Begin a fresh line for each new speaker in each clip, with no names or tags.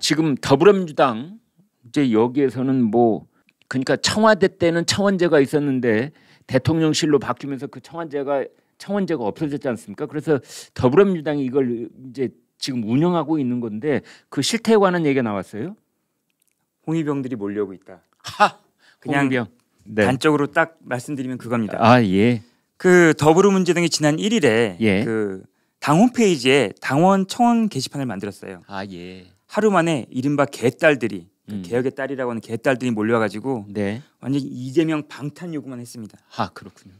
지금 더불어민주당 이제 여기에서는 뭐 그러니까 청와대 때는 청원제가 있었는데 대통령실로 바뀌면서 그 청원제가 없어졌지 않습니까? 그래서 더불어민주당이 이걸 이제 지금 운영하고 있는 건데 그 실태에 관한 얘기가 나왔어요.
홍위병들이 몰려오고 있다.
그냥
홍위병.
네.
단적으로 딱 말씀드리면 그겁니다.
아 예.
그 더불어민주당이 지난 1일에
예.
그 당 홈페이지에 당원 청원 게시판을 만들었어요.
아 예.
하루 만에 이른바 개딸들이 개혁의 딸이라고 하는 개딸들이 몰려와가지고
네.
완전히 이재명 방탄 요구만 했습니다.
아 그렇군요.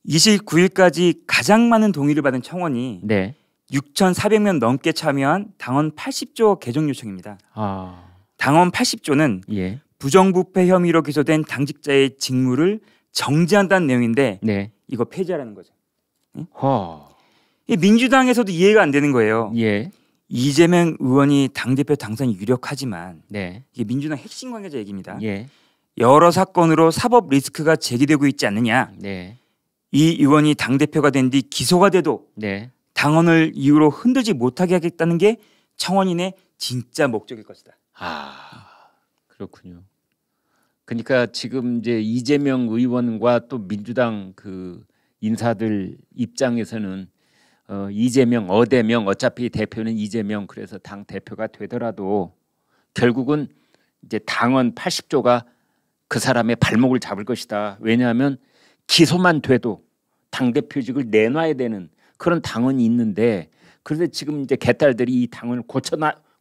29일까지 가장 많은 동의를 받은 청원이
네.
6,400명 넘게 참여한 당원 80조 개정 요청입니다.
아
당원 80조는
예.
부정부패 혐의로 기소된 당직자의 직무를 정지한다는 내용인데
네.
이거 폐지하라는 거죠.
이
민주당에서도 이해가 안 되는 거예요.
예.
이재명 의원이 당대표 당선이 유력하지만
네.
이게 민주당 핵심 관계자 얘기입니다.
예.
여러 사건으로 사법 리스크가 제기되고 있지 않느냐.
네.
이 의원이 당대표가 된 뒤 기소가 돼도
네.
당원을 이유로 흔들지 못하게 하겠다는 게 청원인의 진짜 목적일 것이다.
아 그렇군요. 그러니까 지금 이제 이재명 의원과 또 민주당 그 인사들 입장에서는 이재명 어대명 어차피 대표는 이재명 그래서 당 대표가 되더라도 결국은 이제 당원 80조가 그 사람의 발목을 잡을 것이다. 왜냐하면 기소만 돼도 당 대표직을 내놔야 되는 그런 당원이 있는데 그래서 지금 이제 개딸들이 이 당원을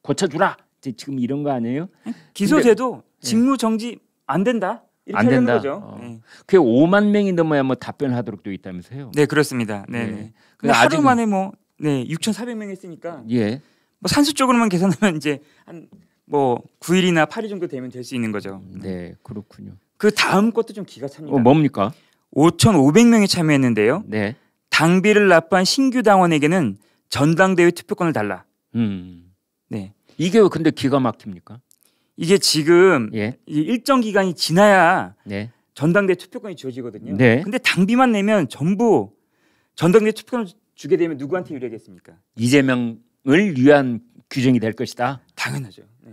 고쳐주라. 이제 지금 이런 거 아니에요?
기소돼도 직무 정지 안 된다. 이렇게
안
하려는
된다.
거죠. 네.
그게 5만 명이 넘어야 뭐 답변하도록 되어 있다면서요?
네, 그렇습니다. 네.
네.
근데 하루
아직은-
만에 뭐 6,400명 했으니까
예.
뭐 산수적으로만 계산하면 이제 한 뭐 9일이나 8일 정도 되면 될 수 있는 거죠.
네, 그렇군요.
그 다음 것도 좀 기가 찹니다.
뭡니까?
5,500명이 참여했는데요.
네.
당비를 납부한 신규 당원에게는 전당대회 투표권을 달라. 네.
이게 왜 근데 기가 막힙니까?
이게 지금
예.
이 일정 기간이 지나야
네.
전당대회 투표권이 주어지거든요.
네.
근데 당비만 내면 전부 전당대회 투표권을 주게 되면 누구한테 유리하겠습니까?
이재명을 위한 규정이 될 것이다.
당연하죠. 네.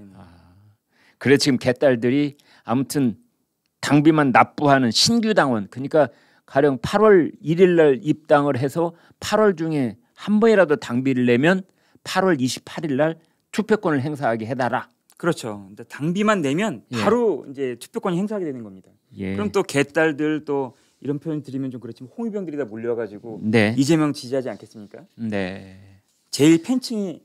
그래 지금 개딸들이 아무튼 당비만 납부하는 신규 당원 그러니까 가령 8월 1일 날 입당을 해서 8월 중에 한 번이라도 당비를 내면 8월 28일 날 투표권을 행사하게 해달라.
그렇죠. 근데 당비만 내면
예.
바로 이제 투표권이 행사하게 되는 겁니다.
예.
그럼 또 개딸들 또 이런 표현 드리면 좀 그렇지만 홍위병들이 다 몰려가지고
네.
이재명 지지하지 않겠습니까?
네.
제일 팬층이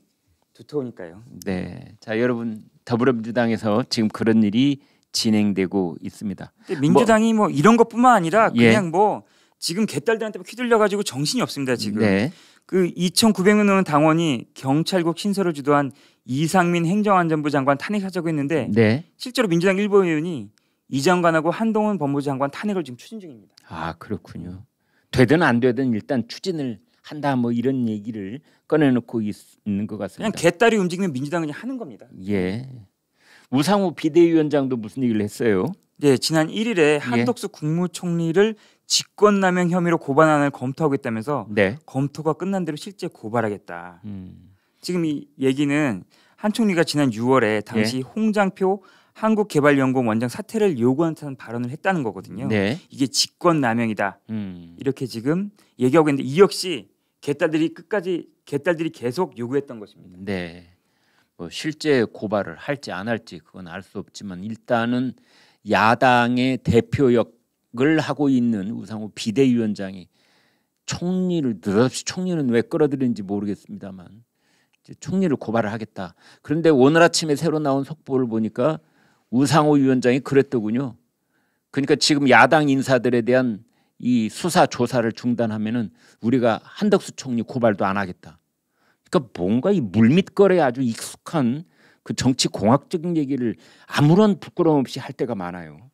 두터우니까요.
네. 자, 여러분 더불어민주당에서 지금 그런 일이 진행되고 있습니다.
근데 민주당이 뭐 이런 것뿐만 아니라
예.
그냥 뭐 지금 개딸들한테 휘둘려 가지고 정신이 없습니다. 지금
네.
그 2,900명 넘는 당원이 경찰국 신설을 주도한 이상민 행정안전부 장관 탄핵하자고 했는데
네.
실제로 민주당 일부 의원이 이 장관하고 한동훈 법무부 장관 탄핵을 지금 추진 중입니다.
아, 그렇군요. 되든 안 되든 일단 추진을 한다 뭐 이런 얘기를 꺼내놓고 있는 것
그냥
같습니다.
개딸이 움직이면 민주당은 그냥 하는 겁니다.
예. 우상호 비대위원장도 무슨 얘기를 했어요?
네, 지난 1일에 한덕수 국무총리를 직권남용 혐의로 고발안을 검토하고 있다면서
네.
검토가 끝난 대로 실제 고발하겠다. 지금 이 얘기는 한 총리가 지난 6월에 당시 홍장표 한국개발연구원 원장 사퇴를 요구한다는 발언을 했다는 거거든요.
네.
이게 직권남용이다. 이렇게 지금 얘기하고 있는데 이 역시 개딸들이 계속 요구했던 것입니다.
네. 뭐 실제 고발을 할지 안 할지 그건 알 수 없지만 일단은 야당의 대표역을 하고 있는 우상호 비대위원장이 총리를 느닷없이 총리는 왜 끌어들이는지 모르겠습니다만 이제 총리를 고발을 하겠다. 그런데 오늘 아침에 새로 나온 속보를 보니까 우상호 위원장이 그랬더군요. 그러니까 지금 야당 인사들에 대한 이 수사 조사를 중단하면은 우리가 한덕수 총리 고발도 안 하겠다. 그러니까 뭔가 이 물밑거래에 아주 익숙한 그 정치 공학적인 얘기를 아무런 부끄러움 없이 할 때가 많아요.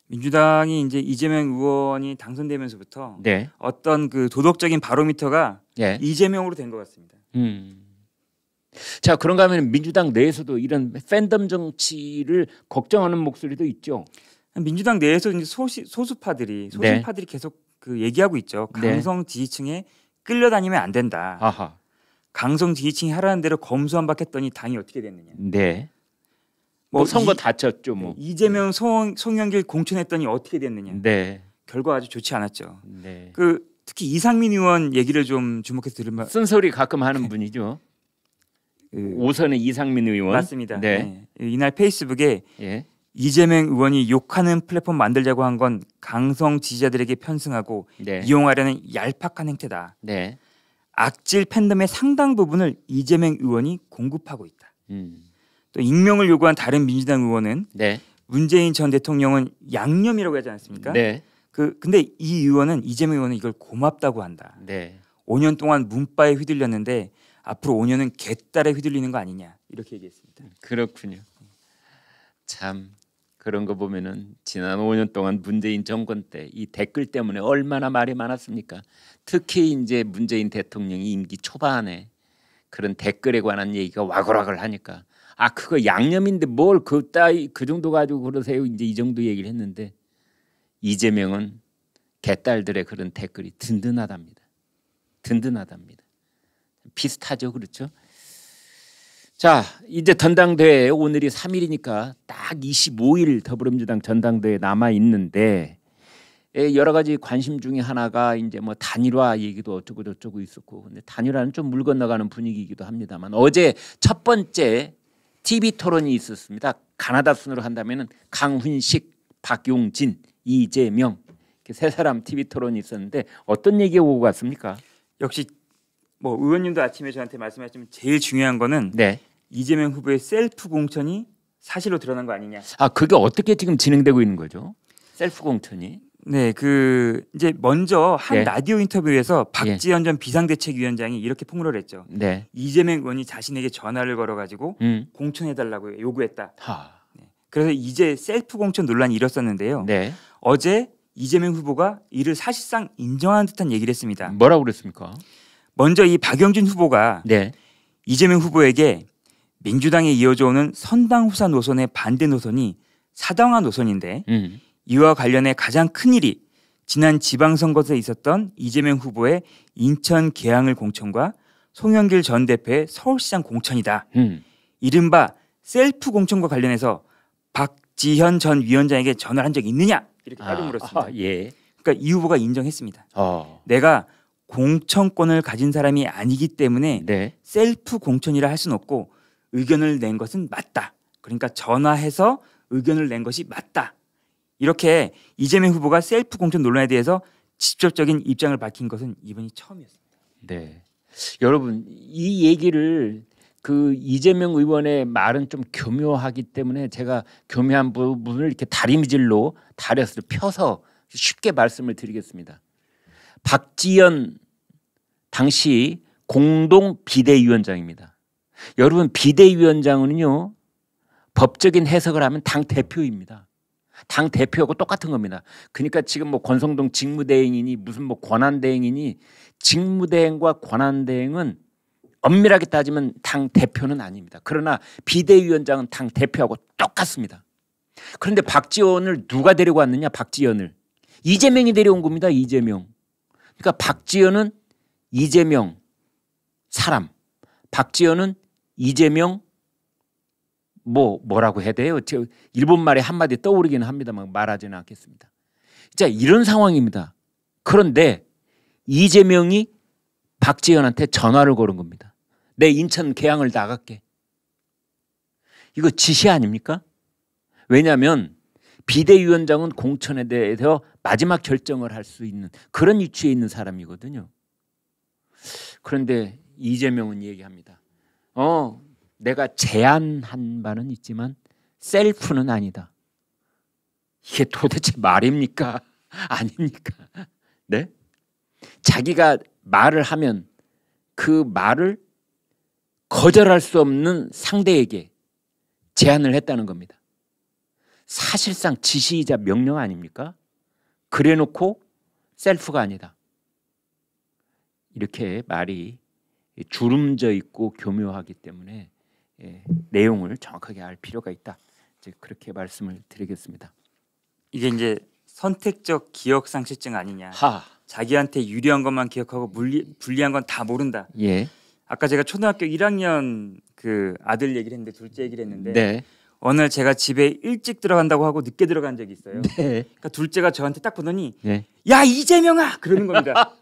민주당이 이제 이재명 의원이 당선되면서부터
네.
어떤 그 도덕적인 바로미터가
예.
이재명으로 된 것 같습니다.
자, 그런가 하면 민주당 내에서도 이런 팬덤 정치를 걱정하는 목소리도 있죠.
민주당 내에서 이제 소수파들이 계속 그 얘기하고 있죠. 강성 지지층에 끌려다니면 안 된다.
아하.
강성 지지층이 하라는 대로 검수한박했더니 당이 어떻게 됐느냐.
네. 뭐 선거 다쳤죠. 뭐
이재명 송영길 공천했더니 어떻게 됐느냐.
네.
결과 아주 좋지 않았죠.
네.
그 특히 이상민 의원 얘기를 좀 주목해서 들으면
쓴소리 가끔 하는 분이죠. 오선의 이상민 의원.
맞습니다.
네.
네. 이날 페이스북에
예.
이재명 의원이 욕하는 플랫폼 만들자고 한 건 강성 지지자들에게 편승하고
네.
이용하려는 얄팍한 행태다.
네.
악질 팬덤의 상당 부분을 이재명 의원이 공급하고 있다. 또 익명을 요구한 다른 민주당 의원은
네.
문재인 전 대통령은 양념이라고 하지 않습니까?
네.
근데 이 의원은 이재명 의원은 이걸 고맙다고 한다.
네.
5년 동안 문바에 휘둘렸는데 앞으로 5년은 개딸에 휘둘리는 거 아니냐 이렇게 얘기했습니다.
그렇군요. 참 그런 거 보면은 지난 5년 동안 문재인 정권 때 이 댓글 때문에 얼마나 말이 많았습니까? 특히 이제 문재인 대통령이 임기 초반에 그런 댓글에 관한 얘기가 와글와글 하니까 아 그거 양념인데 뭘 그 정도 가지고 그러세요? 이제 이 정도 얘기를 했는데 이재명은 개딸들의 그런 댓글이 든든하답니다. 든든하답니다. 비슷하죠, 그렇죠? 자, 이제 전당대회 오늘이 3일이니까 딱 25일 더불어민주당 전당대회 남아 있는데 여러 가지 관심 중에 하나가 이제 뭐 단일화 얘기도 어쩌고 저쩌고 있었고, 근데 단일화는 좀 물 건너가는 분위기이기도 합니다만 어제 첫 번째 TV 토론이 있었습니다. 가나다 순으로 한다면은 강훈식, 박용진, 이재명 이렇게 세 사람 TV 토론이 있었는데 어떤 얘기 오고 갔습니까?
역시 뭐 의원님도 아침에 저한테 말씀하셨지만 제일 중요한 거는
네.
이재명 후보의 셀프 공천이 사실로 드러난 거 아니냐.
아 그게 어떻게 지금 진행되고 있는 거죠? 셀프 공천이?
네, 이제 먼저 한
네.
라디오 인터뷰에서 박지원 전 비상대책위원장이 이렇게 폭로를 했죠.
네.
이재명 의원이 자신에게 전화를 걸어가지고 공천해달라고 요구했다. 네. 그래서 이제 셀프 공천 논란이 일었었는데요.
네.
어제 이재명 후보가 이를 사실상 인정한 듯한 얘기를 했습니다.
뭐라고 그랬습니까?
먼저 이 박영진 후보가
네.
이재명 후보에게 민주당에 이어져 오는 선당 후사 노선의 반대 노선이 사당화 노선인데 이와 관련해 가장 큰 일이 지난 지방선거에서 있었던 이재명 후보의 인천 계양을 공천과 송영길 전 대표의 서울시장 공천이다. 이른바 셀프 공천과 관련해서 박지현 전 위원장에게 전화를 한 적 있느냐? 이렇게 따져 물었습니다.
예.
그러니까 이 후보가 인정했습니다. 내가 공천권을 가진 사람이 아니기 때문에
네.
셀프 공천이라 할 수는 없고 의견을 낸 것은 맞다. 그러니까 전화해서 의견을 낸 것이 맞다. 이렇게 이재명 후보가 셀프 공천 논란에 대해서 직접적인 입장을 밝힌 것은 이번이 처음이었습니다.
네. 여러분 이 얘기를 그 이재명 의원의 말은 좀 교묘하기 때문에 제가 교묘한 부분을 이렇게 다림질로 다려서 펴서 쉽게 말씀을 드리겠습니다. 박지원 당시 공동 비대위원장입니다. 여러분 비대위원장은요 법적인 해석을 하면 당 대표입니다. 당 대표하고 똑같은 겁니다. 그러니까 지금 뭐 권성동 직무대행이니 무슨 뭐 권한대행이니 직무대행과 권한대행은 엄밀하게 따지면 당 대표는 아닙니다. 그러나 비대위원장은 당 대표하고 똑같습니다. 그런데 박지원을 누가 데리고 왔느냐? 박지원을 이재명이 데려온 겁니다. 이재명. 그러니까 박지원은 이재명 사람, 박지원은 이재명 뭐라고 해야 돼요? 저 일본 말에 한마디 떠오르기는 합니다만 말하지는 않겠습니다. 자, 이런 상황입니다. 그런데 이재명이 박지원한테 전화를 걸은 겁니다. 내 인천 계양을 나갈게. 이거 지시 아닙니까? 왜냐하면 비대위원장은 공천에 대해서 마지막 결정을 할 수 있는 그런 위치에 있는 사람이거든요. 그런데 이재명은 얘기합니다. 내가 제안한 바는 있지만 셀프는 아니다. 이게 도대체 말입니까? 아닙니까? 네? 자기가 말을 하면 그 말을 거절할 수 없는 상대에게 제안을 했다는 겁니다. 사실상 지시이자 명령 아닙니까? 그래놓고 셀프가 아니다. 이렇게 말이 주름져 있고 교묘하기 때문에 내용을 정확하게 알 필요가 있다. 이제 그렇게 말씀을 드리겠습니다.
이게 이제 선택적 기억 상실증 아니냐. 자기한테 유리한 것만 기억하고 불리한 건 다 모른다.
예.
아까 제가 초등학교 1학년 그 아들 얘기를 했는데 둘째 얘기를 했는데
네.
어느 날 제가 집에 일찍 들어간다고 하고 늦게 들어간 적이 있어요.
네.
그러니까 둘째가 저한테 딱 보더니
네.
야 이재명아 그러는 겁니다.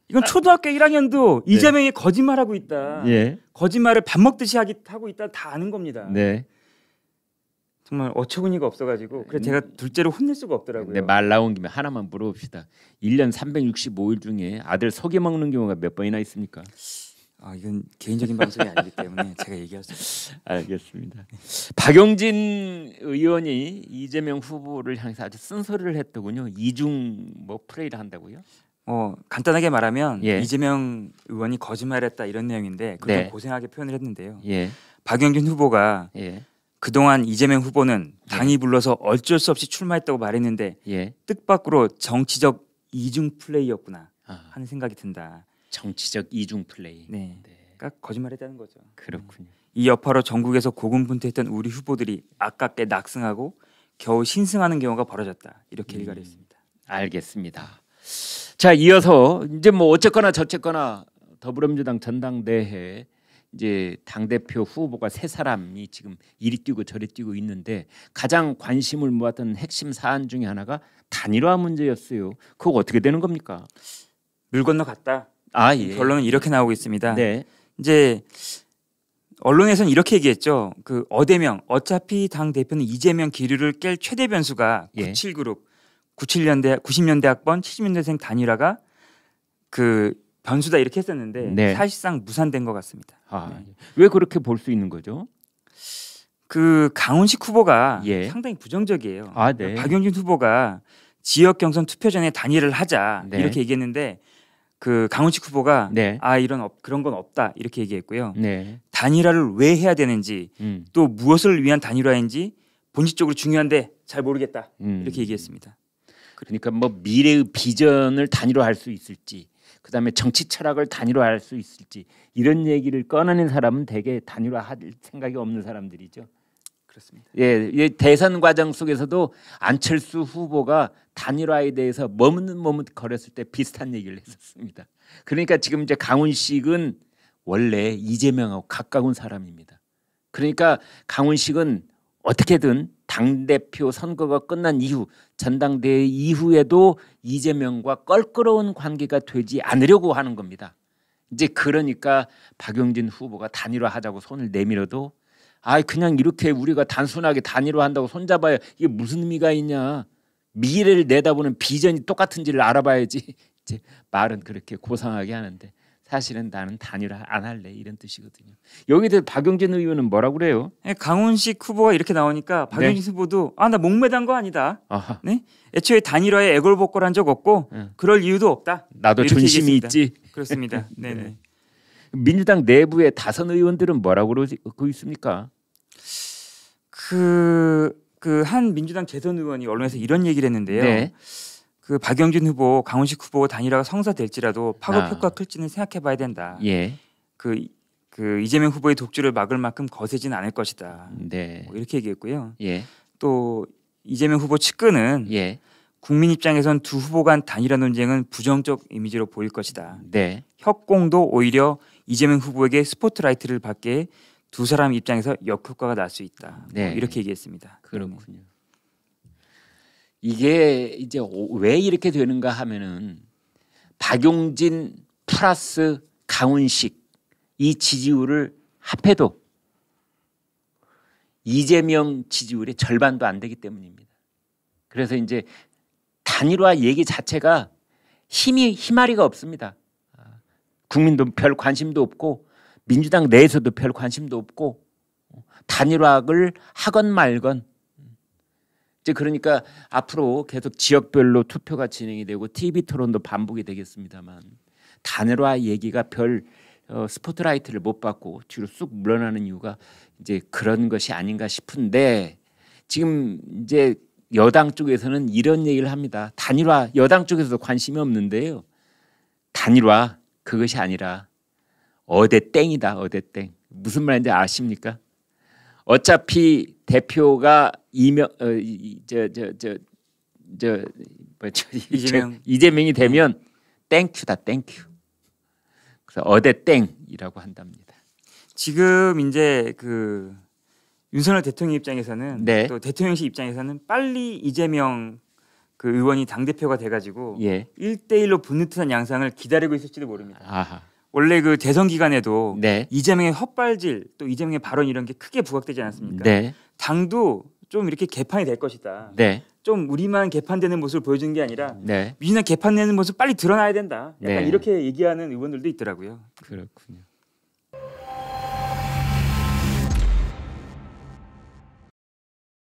이건 초등학교 1학년도
네.
이재명이 거짓말하고 있다.
예.
거짓말을 밥 먹듯이 하고 있다 다 아는 겁니다.
네.
정말 어처구니가 없어가지고 그래서 제가 둘째를 혼낼 수가 없더라고요.
근데 말 나온 김에 하나만 물어봅시다. 1년 365일 중에 아들 속여 먹는 경우가 몇 번이나 있습니까?
이건 개인적인 방송이 아니기 때문에 제가 얘기할 수 없어요.
알겠습니다. 박용진 의원이 이재명 후보를 향해서 아주 쓴소리를 했더군요. 이중 뭐 플레이를 한다고요?
간단하게 말하면
예.
이재명 의원이 거짓말했다 이런 내용인데 그걸
네.
좀 고생하게 표현을 했는데요.
예.
박용진 후보가
예.
그동안 이재명 후보는 당이 불러서 어쩔 수 없이 출마했다고 말했는데
예.
뜻밖으로 정치적 이중 플레이였구나 하는 생각이 든다.
정치적 이중 플레이.
네. 그러니까 거짓말했다는 거죠.
그렇군요.
이 여파로 전국에서 고군분투했던 우리 후보들이 아깝게 낙승하고 겨우 신승하는 경우가 벌어졌다. 이렇게 일갈을 했습니다.
알겠습니다. 자, 이어서 이제 뭐 어쨌거나 저쨌거나 더불어민주당 전당대회 이제 당대표 후보가 세 사람이 지금 이리 뛰고 저리 뛰고 있는데 가장 관심을 모았던 핵심 사안 중에 하나가 단일화 문제였어요. 그거 어떻게 되는 겁니까?
물 건너갔다.
예.
결론은 이렇게 나오고 있습니다.
네.
이제 언론에서는 이렇게 얘기했죠. 그 어대명 어차피 당 대표는 이재명 기류를 깰 최대 변수가
예.
97그룹 90년대 학번 70년대생 단일화가 그 변수다 이렇게 했었는데
네.
사실상 무산된 것 같습니다.
왜 그렇게 볼 수 있는 거죠?
그 강훈식 후보가
예.
상당히 부정적이에요.
네.
박용진 후보가 지역 경선 투표 전에 단일화를 하자
네.
이렇게 얘기했는데 그 강훈식 후보가
네.
그런 건 없다 이렇게 얘기했고요.
네.
단일화를 왜 해야 되는지 또 무엇을 위한 단일화인지 본질적으로 중요한데 잘 모르겠다 이렇게 얘기했습니다.
그러니까 뭐 미래의 비전을 단일화할 수 있을지, 그다음에 정치 철학을 단일화할 수 있을지 이런 얘기를 꺼내는 사람은 대개 단일화할 생각이 없는 사람들이죠.
그렇습니다.
예, 대선 과정 속에서도 안철수 후보가 단일화에 대해서 머뭇거렸을 때 비슷한 얘기를 했었습니다. 그러니까 지금 이제 강훈식은 원래 이재명하고 가까운 사람입니다. 그러니까 강훈식은 어떻게든 당대표 선거가 끝난 이후 전당대회 이후에도 이재명과 껄끄러운 관계가 되지 않으려고 하는 겁니다. 이제 그러니까 박용진 후보가 단일화하자고 손을 내밀어도 그냥 이렇게 우리가 단순하게 단일화한다고 손잡아야 이게 무슨 의미가 있냐. 미래를 내다보는 비전이 똑같은지를 알아봐야지. 이제 말은 그렇게 고상하게 하는데 사실은 나는 단일화 안 할래 이런 뜻이거든요. 여기에 대해서 박용진 의원은 뭐라고 그래요?
강훈식 후보가 이렇게 나오니까 박용진 후보도 나 목매단 거 아니다. 네? 애초에 단일화에 애걸복걸한 적 없고 그럴 이유도 없다.
나도 존심이 있지.
그렇습니다. 네네.
민주당 내부의 다선 의원들은 뭐라고 그러고 있습니까?
한 민주당 재선 의원이 언론에서 이런 얘기를 했는데요.
네.
그 박용진 후보, 강훈식 후보 단일화가 성사될지라도 파급 효과가 클지는 생각해봐야 된다.
예.
그 이재명 후보의 독주를 막을 만큼 거세지는 않을 것이다.
네.
이렇게 얘기했고요.
예.
또 이재명 후보 측근은
예.
국민 입장에선 두 후보 간 단일화 논쟁은 부정적 이미지로 보일 것이다.
네.
협공도 오히려 이재명 후보에게 스포트라이트를 받게 두 사람 입장에서 역효과가 날 수 있다.
네.
이렇게 얘기했습니다.
그렇군요. 이게 이제 왜 이렇게 되는가 하면은 박용진 플러스 강훈식 이 지지율을 합해도 이재명 지지율의 절반도 안 되기 때문입니다. 그래서 이제 단일화 얘기 자체가 힘아리가 없습니다. 국민도 별 관심도 없고 민주당 내에서도 별 관심도 없고 단일화를 하건 말건 이제 그러니까 앞으로 계속 지역별로 투표가 진행이 되고 TV 토론도 반복이 되겠습니다만 단일화 얘기가 별 스포트라이트를 못 받고 뒤로 쑥 물러나는 이유가 이제 그런 것이 아닌가 싶은데 지금 이제 여당 쪽에서는 이런 얘기를 합니다. 단일화 여당 쪽에서도 관심이 없는데요. 단일화 그것이 아니라 어대땡이다. 어대땡. 무슨 말인지 아십니까? 어차피 대표가 이재명이 되면 땡큐다. 땡큐. 그래서 어대땡이라고 한답니다.
지금 이제 그 윤석열 대통령 입장에서는
네.
또 대통령실 입장에서는 빨리 이재명 그 의원이 당 대표가 돼가지고
예.
1대1로 붙는 듯한 양상을 기다리고 있을지도 모릅니다.
아하.
원래 그 대선 기간에도
네.
이재명의 헛발질 또 이재명의 발언 이런 게 크게 부각되지 않았습니까?
네.
당도 좀 이렇게 개판이 될 것이다.
네.
좀 우리만 개판되는 모습을 보여주는 게 아니라
네.
민주당 개판내는 모습 빨리 드러나야 된다. 약간
네.
이렇게 얘기하는 의원들도 있더라고요.
그렇군요.